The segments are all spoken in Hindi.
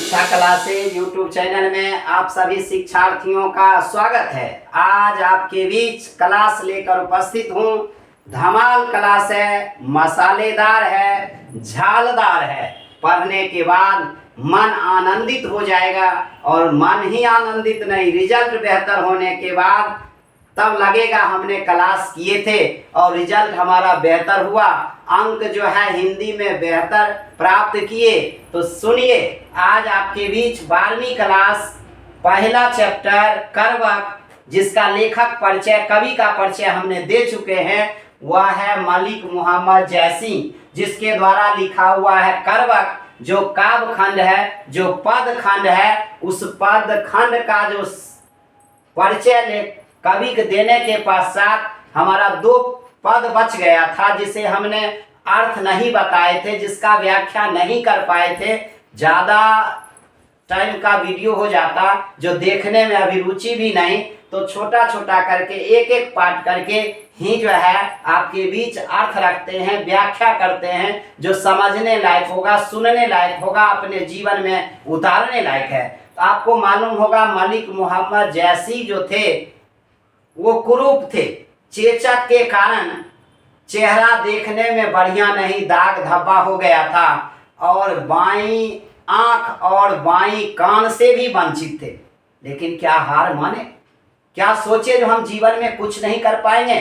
शिक्षा क्लासेज यूट्यूब चैनल में आप सभी शिक्षार्थियों का स्वागत है। आज आपके बीच क्लास लेकर उपस्थित हूँ। धमाल क्लास है, मसालेदार है, झालदार है। पढ़ने के बाद मन आनंदित हो जाएगा और मन ही आनंदित नहीं, रिजल्ट बेहतर होने के बाद तब लगेगा हमने क्लास किए थे और रिजल्ट हमारा बेहतर हुआ, अंक जो है हिंदी में बेहतर प्राप्त किए। तो सुनिए, आज आपके बीच 12वीं क्लास पहला चैप्टर करवक, जिसका लेखक परिचय, कवि का परिचय हमने दे चुके हैं, वह है मलिक मोहम्मद जैसी, जिसके द्वारा लिखा हुआ है करवक। जो काव्य खंड है, जो पद खंड है, उस पद खंड का जो परिचय कवि के देने के पश्चात हमारा 2 पद बच गया था, जिसे हमने अर्थ नहीं बताए थे, जिसका व्याख्या नहीं कर पाए थे। ज़्यादा टाइम का वीडियो हो जाता, जो देखने में अभिरुचि भी नहीं, तो छोटा छोटा करके एक एक पार्ट करके ही जो है आपके बीच अर्थ रखते हैं, व्याख्या करते हैं, जो समझने लायक होगा, सुनने लायक होगा, अपने जीवन में उतारने लायक है। तो आपको मालूम होगा मलिक मोहम्मद जैसी जो थे वो कुरूप थे। चेचक के कारण चेहरा देखने में बढ़िया नहीं, दाग धब्बा हो गया था और बाईं आंख और बाईं कान से भी वंचित थे। लेकिन क्या हार माने? क्या सोचे जो हम जीवन में कुछ नहीं कर पाएंगे?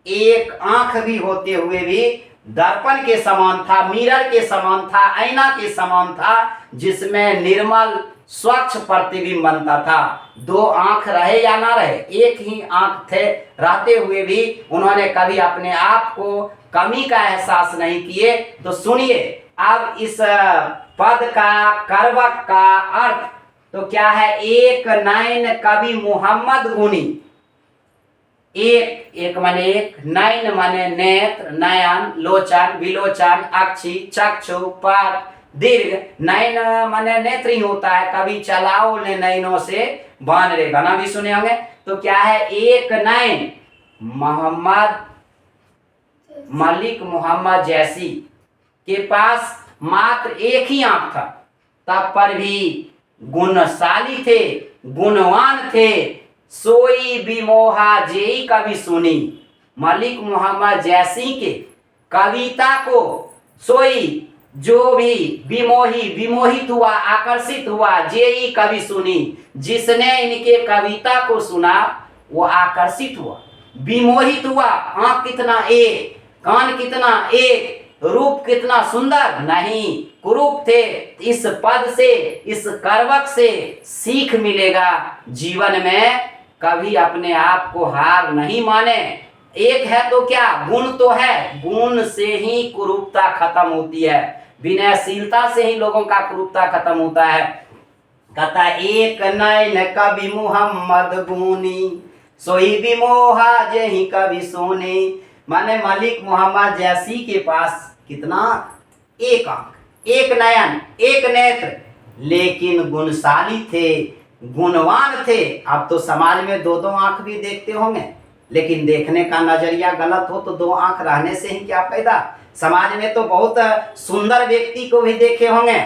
एक आंख भी होते हुए भी दर्पण के समान था, मिरर के समान था, आईना के समान था, जिसमें निर्मल स्वच्छ प्रतिबिंब बनता था। 2 आंख रहे या ना रहे, एक ही आंख थे, रहते हुए भी उन्होंने कभी अपने आप को कमी का एहसास नहीं किए। तो सुनिए अब इस पद का, करवक का अर्थ तो क्या है? एक नयन कवि मोहम्मद गुनी। एक माने एक, नयन माने नेत्र, नयन, लोचन, विलोचन, अक्षी, चक्षु, पट, दीर्घ। नयन माने नेत्र ही होता है, कभी चलाओ ले नयनों से बान रे, गाना भी सुने होंगे। तो क्या है? एक नयन मलिक मोहम्मद जैसी के पास मात्र एक ही आंख था, तब पर भी गुणशाली थे, गुणवान थे। सोई विमोहा जेई कवि सुनी। मलिक मोहम्मद जैसी के कविता को सोई, जो भी विमोहित हुआ, आकर्षित हुआ, जेई कवि सुनी, जिसने इनके कविता को सुना वो आकर्षित हुआ, विमोहित हुआ। आंख कितना एक, कान कितना एक, रूप कितना सुंदर, नहीं कुरूप थे। इस पद से, इस करवक से सीख मिलेगा, जीवन में कभी अपने आप को हार नहीं माने। एक है तो क्या, गुण तो है, गुण से ही कुरूपता खत्म होती है, विनयशीलता से ही लोगों का कुरूपता खत्म होता है। कहता एक नयन कवि मोहम्मद गुनी, सोई विमोहा जेहि कवि सोनी। माने मलिक मोहम्मद जैसी के पास कितना? एक आंख, एक नयन, एक नेत्र, लेकिन गुणशाली थे, गुणवान थे। अब तो समाज में 2-2 आंख भी देखते होंगे, लेकिन देखने का नजरिया गलत हो तो 2 आंख रहने से ही क्या फायदा? समाज में तो बहुत सुंदर व्यक्ति को भी देखे होंगे,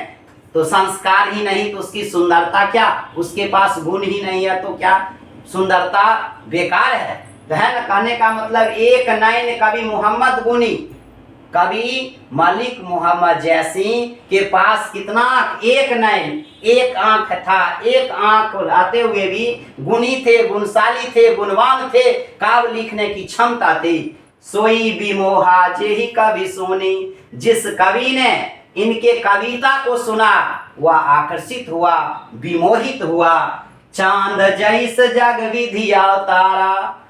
तो संस्कार ही नहीं तो उसकी सुंदरता क्या? उसके पास गुण ही नहीं है तो क्या सुंदरता बेकार है? तो है ना, कहने का मतलब एक नयन कवि मोहम्मद गुनी, कवि मलिक मोहम्मद जैसी के पास कितना? एक नयन, एक आंख था, एक आंख रहते हुए भी गुणी थे, गुणशाली थे, गुणवान थे, काव्य लिखने की क्षमता थी। सोई विमोहा जेहि कवि सोनी, जिस कवि ने इनके कविता को सुना वह आकर्षित हुआ, विमोहित हुआ। चांद जैस जग विधि अवतारा।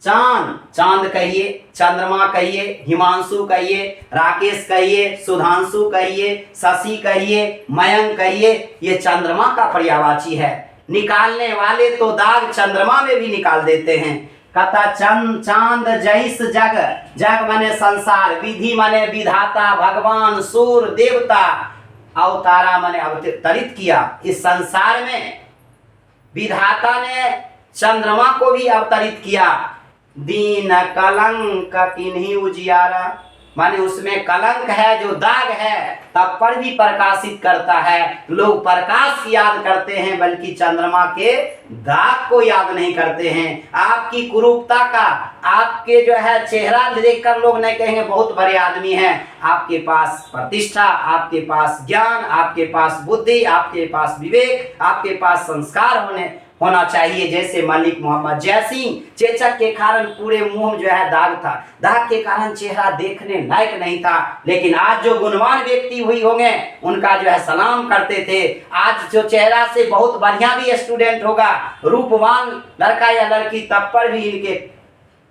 चांद, चांद कहिए, चंद्रमा कहिए, हिमांशु कहिए, राकेश कहिए, सुधांशु कहिए, शशि कहिए, मयंक कहिए, ये चंद्रमा का पर्यायवाची है। निकालने वाले तो दाग चंद्रमा में भी निकाल देते हैं। कहता चांद जैस जग, जग माने संसार, विधि माने विधाता, भगवान, सूर, देवता, अवतारा माने अवतरित किया इस संसार में। विधाता ने चंद्रमा को भी अवतरित किया। दीन कलंक किन्हीं उजियारा, माने उसमें कलंक है, जो दाग है, तब पर भी प्रकाशित करता है। लोग प्रकाश की याद करते हैं, बल्कि चंद्रमा के दाग को याद नहीं करते हैं। आपकी कुरूपता का, आपके जो है चेहरा देखकर लोग नहीं कहेंगे बहुत बड़े आदमी हैं। आपके पास प्रतिष्ठा, आपके पास ज्ञान, आपके पास बुद्धि, आपके पास विवेक, आपके पास संस्कार होना चाहिए। जैसे मलिक मोहम्मद जयसिंह, चेचक के कारण पूरे मुंह जो है दाग था, दाग के कारण चेहरा देखने लायक नहीं था। लेकिन आज जो गुणवान व्यक्ति हुई होंगे उनका जो है सलाम करते थे। आज जो चेहरा से बहुत बढ़िया भी स्टूडेंट होगा, रूपवान लड़का या लड़की, तब पर भी इनके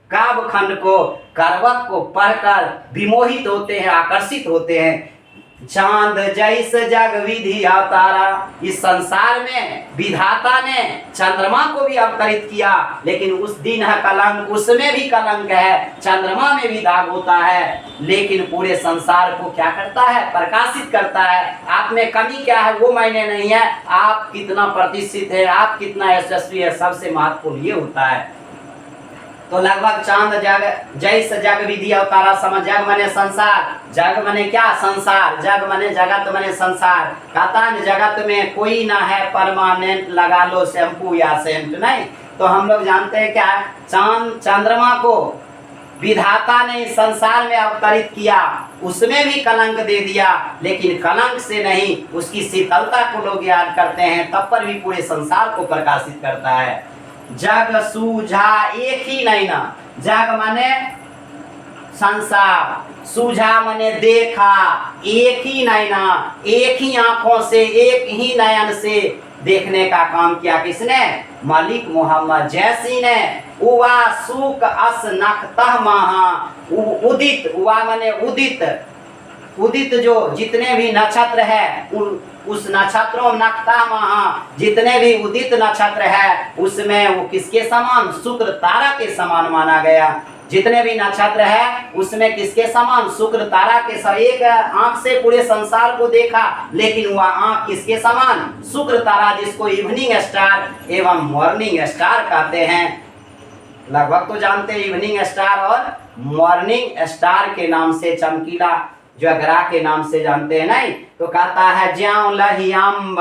काव्य खंड को, करवक को पढ़कर विमोहित होते हैं, आकर्षित होते हैं। चांद जैस जग विधि अवतारा, इस संसार में विधाता ने चंद्रमा को भी अवतरित किया, लेकिन उस दिन है कलंक, उसमें भी कलंक है, चंद्रमा में भी दाग होता है, लेकिन पूरे संसार को क्या करता है, प्रकाशित करता है। आप में कमी क्या है वो मायने नहीं है, आप कितना प्रतिष्ठित है, आप कितना यशस्वी है, सबसे महत्वपूर्ण ये होता है। तो लगभग चांद जग जैस जग विधि अवतारा समझ, जग मने संसार, जग मने क्या, संसार, जग मने जगत मने संसार। कहता है जगत में कोई ना है परमानेंट, लगा लो शैम्पू या सेंट नहीं। तो हम लोग जानते हैं क्या, चंद्रमा को विधाता ने संसार में अवतरित किया, उसमें भी कलंक दे दिया, लेकिन कलंक से नहीं, उसकी शीतलता को लोग याद करते हैं, तब पर भी पूरे संसार को प्रकाशित करता है। जग सूझा एक ही नैना, जग माने संसार, सूझा माने देखा, एक ही नैना, एक ही आंखों से, एक ही नयन से देखने का काम किया किसने, मलिक मोहम्मद जयसिंह ने। उवा सुक अस नखतह महा, उदित, उवा माने उदित, उदित जो जितने भी नक्षत्र है उस नक्षत्रों नखता महा, जितने भी उदित नक्षत्र है उसमें वो किसके समान, शुक्र तारा के समान माना गया। जितने भी नक्षत्र है उसमें किसके समान, शुक्र तारा के समान। एक आंख से पूरे संसार को देखा, लेकिन वह आंख किसके समान, शुक्र तारा, जिसको इवनिंग स्टार एवं मॉर्निंग स्टार कहते हैं। लगभग तो जानते हैं इवनिंग स्टार और मॉर्निंग स्टार के नाम से, चमकीला जो ग्रह के नाम से जानते हैं नहीं। तो कहता है ज्यां लही आम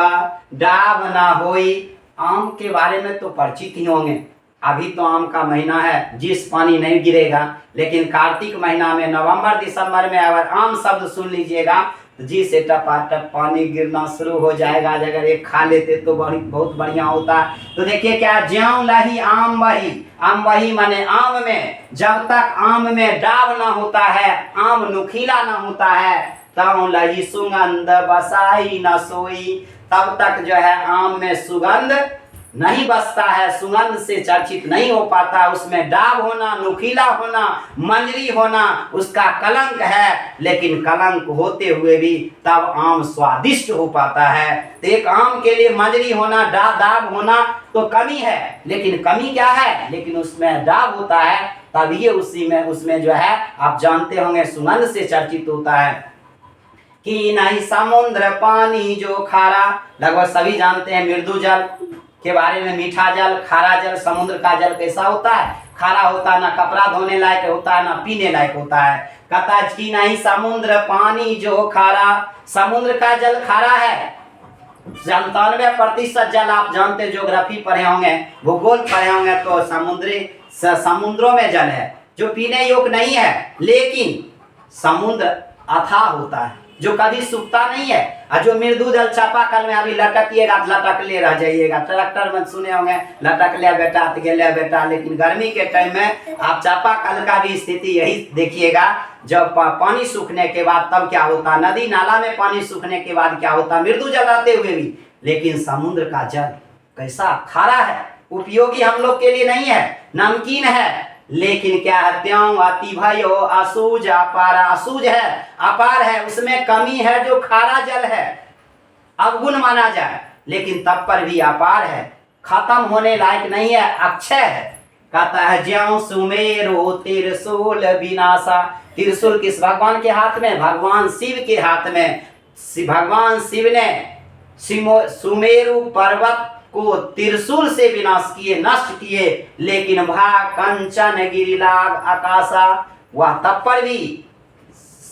डाब ना होई, आम के बारे में तो परिचित ही होंगे। अभी तो आम का महीना है, जिस पानी नहीं गिरेगा, लेकिन कार्तिक महीना में, नवंबर दिसंबर में अगर आम शब्द सुन लीजिएगा तो जी से टपाटप पानी गिरना शुरू हो जाएगा। अगर एक खा लेते तो बहुत बढ़िया होता। तो देखिए क्या, ज्यों लही आम वही, आम वही माने आम में जब तक आम में डाब ना होता है, आम नुकीला ना होता है, तब लही सुगंध बसाई न सोई, तब तक जो है आम में सुगंध नहीं बसता है, सुगंध से चर्चित नहीं हो पाता। उसमें डाब होना, नुकीला होना, मंजरी होना उसका कलंक है, लेकिन कलंक होते हुए भी तब आम स्वादिष्ट हो पाता है। तो एक आम के लिए मंजरी होना, डाब होना तो कमी है, लेकिन कमी क्या है, लेकिन उसमें डाब होता है, तब ये उसमें जो है आप जानते होंगे सुगंध से चर्चित होता है। कि नहीं समुद्र पानी जो खारा, लगभग सभी जानते हैं मृदु जल के बारे में, मीठा जल, खारा जल। समुद्र का जल कैसा होता है, खारा होता है, ना कपड़ा धोने लायक होता है, ना पीने लायक होता है। कहता कि नहीं समुद्र पानी जो खारा, समुद्र का जल खारा है। 97% जल आप जानते, ज्योग्राफी पढ़े होंगे, भूगोल पढ़े होंगे, तो समुद्रों में जल है जो पीने योग्य नहीं है, लेकिन समुद्र अथाह होता है जो कभी सूखता नहीं है। और जो मृदु जल चापाकल में अभी लटकिएगा तो लटक ले रह जाइएगा। ट्रैक्टर में सुने होंगे लटक लिया बेटा तो गया बेटा, लेकिन गर्मी के टाइम में आप चापाकल का भी स्थिति यही देखिएगा। जब पानी सूखने के बाद तब क्या होता, नदी नाला में पानी सूखने के बाद क्या होता, मृदु जल आते हुए भी, लेकिन समुद्र का जल कैसा, खारा है, उपयोगी हम लोग के लिए नहीं है, नमकीन है, लेकिन क्या है, त्यों अति भयो असूज अपारा, असूज है, अपार है, उसमें कमी है जो खारा जल है, अवगुण माना जाए, लेकिन तब पर भी अपार है, खत्म होने लायक नहीं है, अक्षय है। कहता है ज्यों सुमेरु त्रिशूल विनाशा, त्रिशूल किस भगवान के हाथ में, भगवान शिव के हाथ में। भगवान शिव ने सुमेरु पर्वत को त्रिशूल से विनाश किए, नष्ट किए, लेकिन भा कंचन गिरिलाग आकाशा, वह तब पर भी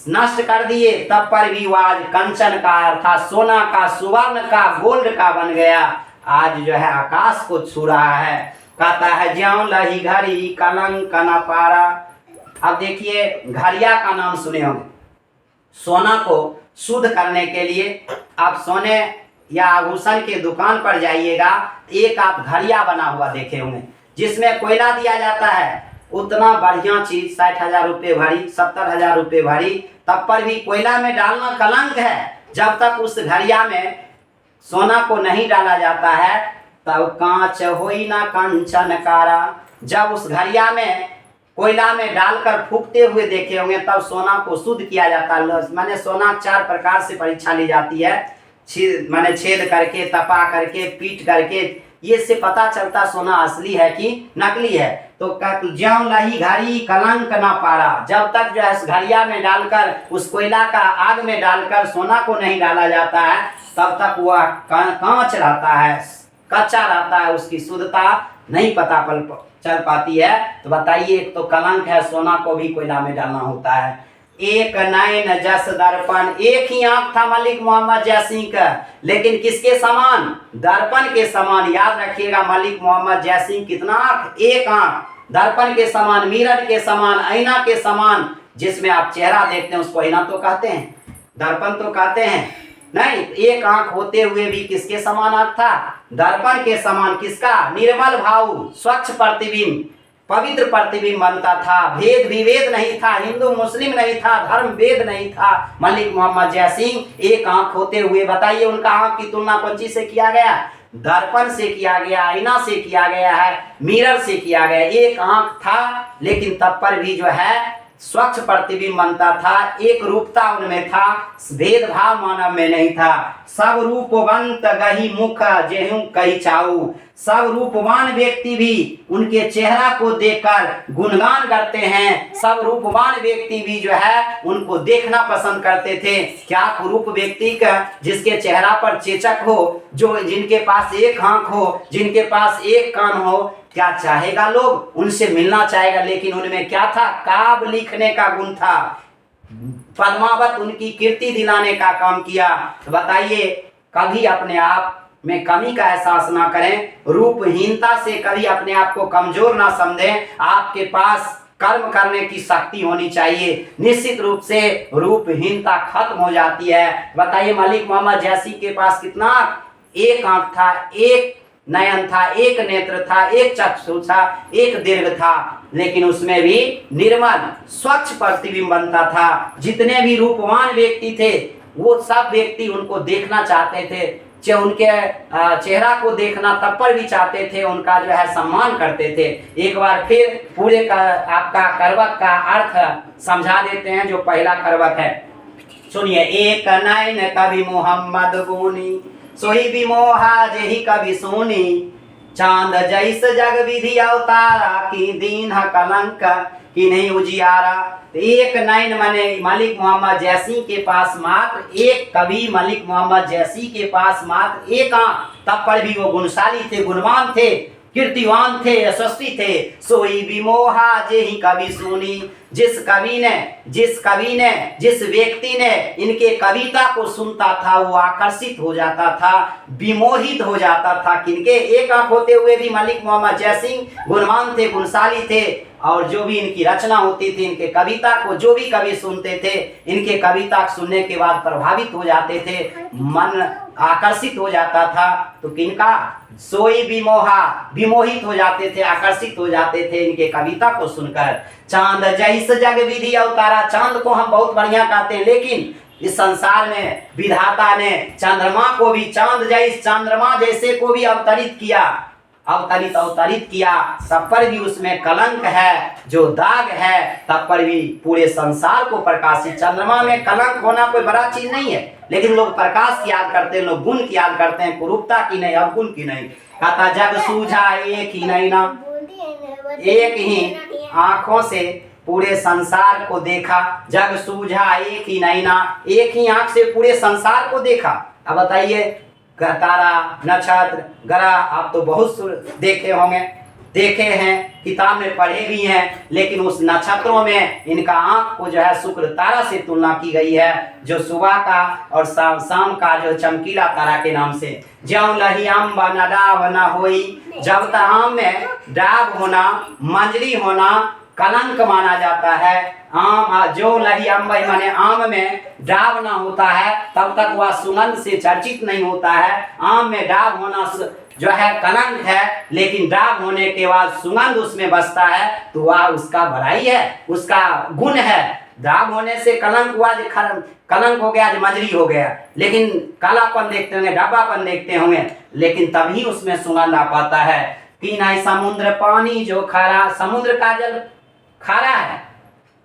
नष्ट कर दिए, तब पर भी वो आज कंचन का अर्थात सोना का, सुवर्ण का, गोल्ड का बन गया। आज जो है आकाश को छू रहा है। कहता है ज्यों लही घड़ी कलंक न पारा। अब देखिए घड़िया का नाम सुने होंगे। सोना को शुद्ध करने के लिए आप सोने या आभूषण के दुकान पर जाइएगा, एक आप घड़िया बना हुआ देखे होंगे जिसमें कोयला दिया जाता है। उतना बढ़िया चीज 60,000 रुपये भरी, 70,000 रुपये भरी, तब पर भी कोयला में डालना कलंक है। जब तक उस घड़िया में सोना को नहीं डाला जाता है तब कांच होई ना कंचन कारा। जब उस घड़िया में कोयला में डालकर फूकते हुए देखे होंगे तब सोना को शुद्ध किया जाता है। माने सोना 4 प्रकार से परीक्षा ली जाती है, माने छेद करके, तपा करके, पीट करके, ये से पता चलता सोना असली है कि नकली है। तो ज्यों लही घड़ी कलंक ना पारा, जब तक जो है घड़िया में डालकर उस कोयला का आग में डालकर सोना को नहीं डाला जाता है तब तक वह कांच रहता है, कच्चा रहता है, उसकी शुद्धता नहीं पता चल पाती है। तो बताइए, एक तो कलंक है, सोना को भी कोयला में डालना होता है। एक नयन जस दर्पण, एक ही आंख था मलिक मोहम्मद जयसिंह का, लेकिन किसके समान? दर्पण के समान। याद रखिएगा मलिक मोहम्मद जयसिंह कितना आंख? एक आंख, दर्पण के समान, मिरर के समान, आईना के समान। जिसमें आप चेहरा देखते हैं उसको आईना तो कहते हैं, दर्पण तो कहते हैं नहीं। एक आंख होते हुए भी किसके समान आंख था? दर्पण के समान। किसका? निर्मल भाव, स्वच्छ प्रतिबिंब, पवित्र प्रतिबिंब बनता था। भेद विभेद नहीं था, हिंदू मुस्लिम नहीं था, धर्म भेद नहीं था। मलिक मोहम्मद जयसिंह एक आंख होते हुए, बताइए उनका आंख की तुलना कौन चीज से किया गया? दर्पण से किया गया, आईना से किया गया है, मिरर से किया गया। एक आंख था लेकिन तब पर भी जो है स्वच्छ प्रतिबिंब बनता था, एक रूपता उनमें था, भेदभाव मानव में नहीं था। सब रूपवंत गही मुख जेहू कही चाऊ, सब रूपवान व्यक्ति भी उनके चेहरा को देखकर गुणगान करते हैं। सब रूपवान व्यक्ति भी जो है उनको देखना पसंद करते थे। क्या कुरूप व्यक्ति का जिसके चेहरा पर चेचक हो, जो जिनके पास एक आंख हो, जिनके पास एक कान हो, क्या चाहेगा लोग? उनसे मिलना चाहेगा। लेकिन उनमें क्या था? काव्य लिखने का गुण था, पद्मावत उनकी कीर्ति दिलाने का काम किया। तो बताइए, कभी अपने आप में कमी का एहसास ना करें, रूपहीनता से कभी अपने आप को कमजोर ना समझें। आपके पास कर्म करने की शक्ति होनी चाहिए, निश्चित रूप से रूपहीनता खत्म हो जाती है। बताइए मलिक मोहम्मद जयसिंह के पास कितना? एक आंख था, एक नयन था, एक नेत्र था, एक चक्षु था, एक दीर्घ था, लेकिन उसमें भी निर्मल स्वच्छ प्रतिबिंब बनता था। जितने भी रूपवान व्यक्ति थे वो सब व्यक्ति उनको देखना चाहते थे, उनके चेहरा को देखना तब पर भी चाहते थे, उनका जो है सम्मान करते थे। एक बार फिर पूरे का आपका करवक का अर्थ समझा देते हैं, जो पहला करवक है सुनिए। एक नयन कवि मोहम्मद गुनी, सोही विमोहा जेहि कवि सोनी, चांद जैस जग विधि अवतारा, की दीन कलंक की नहीं उजियारा। एक नयन माने मलिक मोहम्मद जयसिंह के पास मात्र एक कवि, मलिक मोहम्मद जयसिंह के पास मात्र एक आंख, तब पर भी वो गुणशाली थे, गुणवान थे, कीर्तिवान थे, यशस्वी थे। सोई विमोहा जेहि कवि सुनी, जिस कवि ने जिस व्यक्ति ने इनके कविता को सुनता था वो आकर्षित हो जाता था, विमोहित हो जाता था। किनके? एक आंख होते हुए भी मलिक मोहम्मद जयसिंह गुणवान थे, गुणशाली थे, और जो भी इनकी रचना होती थी, इनके कविता को जो भी कवि सुनते थे, इनके कविता सुनने के बाद प्रभावित हो जाते थे, मन आकर्षित हो जाता था। तो किनका? सोई विमोहा, विमोहित हो जाते थे, आकर्षित हो जाते थे इनके कविता को सुनकर। चांद जैस जग विधि अवतारा, चांद को हम बहुत बढ़िया कहते हैं, लेकिन इस संसार में विधाता ने चंद्रमा को भी चांद जैस, चंद्रमा जैसे को भी अवतरित किया, अवतरित किया। तब पर भी उसमें कलंक है, जो दाग है, तब पर भी पूरे संसार को प्रकाशित। चंद्रमा में कलंक होना कोई बड़ा चीज नहीं है, लेकिन लोग प्रकाश की याद करते हैं, लोग गुण की याद करते हैं, कुरूपता की नहीं, अवगुण की नहीं। कहता जग सूझा एक ही नैना, एक ही आंखों से पूरे संसार को देखा। जग सूझा एक ही नैना, एक ही आंख से पूरे संसार को देखा। अब बताइए, तारा, नक्षत्र, ग्रह आप तो बहुत देखे होंगे, देखे हैं, किताब में पढ़े भी हैं, लेकिन उस नक्षत्रों में इनका आंख को जो है शुक्र तारा से तुलना की गई है, जो सुबह का और शाम का जो चमकीला तारा के नाम से। ज्यों लही अम्ब न डाब न होई, जब तक आम में डाब होना, मंजरी होना कलंक माना जाता है। आम जो लही अम्ब माने आम में डाब ना होता है तब तक वह सुगंध से चर्चित नहीं होता है। आम में डाब होना जो है कलंक है, लेकिन डाब होने के बाद सुगंध उसमें बसता है तो वह उसका बड़ाई है, उसका गुण है। डाब होने से कलंक हुआ, कलंक हो गया, मंजरी हो गया, लेकिन कालापन देखते होंगे, डब्बापन देखते होंगे, लेकिन तभी उसमें सुगंध आ पाता है। कि नहीं समुद्र पानी जो खारा, समुद्र का जल खारा है,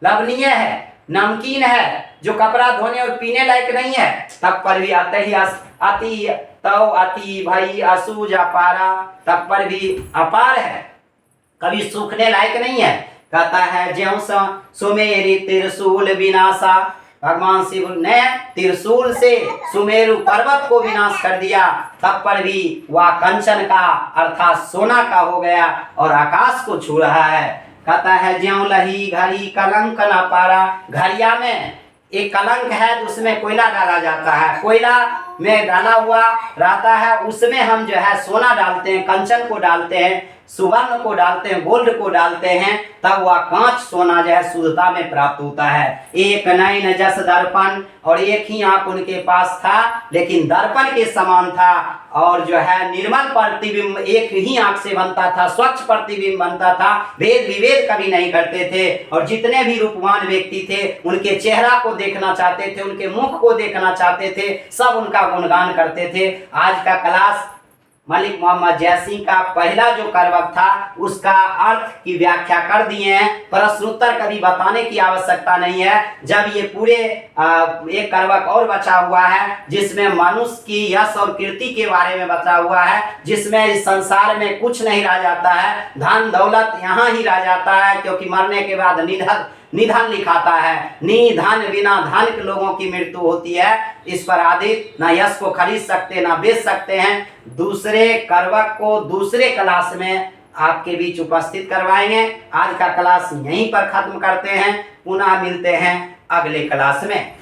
लवणीय है, नमकीन है, जो कपड़ा धोने और पीने लायक नहीं है, तब पर भी अति भाई असूज अपारा, तब पर भी अपार है, कभी सूखने लायक नहीं है। कहता है ज्यों सुमेरी त्रिशूल विनाशा, भगवान शिव ने त्रिशूल से सुमेरु पर्वत को विनाश कर दिया, तब पर भी वह कंचन का अर्थात सोना का हो गया और आकाश को छू रहा है। कहता है ज्यों लही घड़ी कलंक न पारा, घड़िया में एक कलंक है तो उसमें कोयला डाला जाता है, कोयला में डाला हुआ रहता है, उसमें हम जो है सोना डालते हैं, कंचन को डालते हैं, सुवर्ण को डालते हैं, गोल्ड को डालते हैं, तब वह कांच सोना जो है शुद्धता में प्राप्त होता है। एक नयन जस दर्पण, और एक ही आंख उनके पास था लेकिन दर्पण के समान था, और जो है निर्मल प्रतिबिंब एक ही आंख से बनता था, स्वच्छ प्रतिबिंब बनता था, भेद विभेद कभी नहीं करते थे। और जितने भी रूपवान व्यक्ति थे उनके चेहरा को देखना चाहते थे, उनके मुख को देखना चाहते थे, सब उनका गुणगान करते थे। आज का क्लास मलिक मोहम्मद जैसी का पहला जो करवक था उसका अर्थ की व्याख्या कर दिए हैं, प्रश्नोत्तर कभी बताने की आवश्यकता नहीं है। जब ये पूरे एक करवक और बचा हुआ है जिसमें मनुष्य की यश और कीर्ति के बारे में बचा हुआ है, जिसमें इस संसार में कुछ नहीं रह जाता है, धन दौलत यहाँ ही रह जाता है, क्योंकि मरने के बाद निधन लिखाता है, निधन बिना धन के लोगों की मृत्यु होती है। इस पर आदित ना यश को खरीद सकते ना बेच सकते हैं। दूसरे करवक को दूसरे क्लास में आपके बीच उपस्थित करवाएंगे। आज का क्लास यहीं पर खत्म करते हैं, पुनः मिलते हैं अगले क्लास में।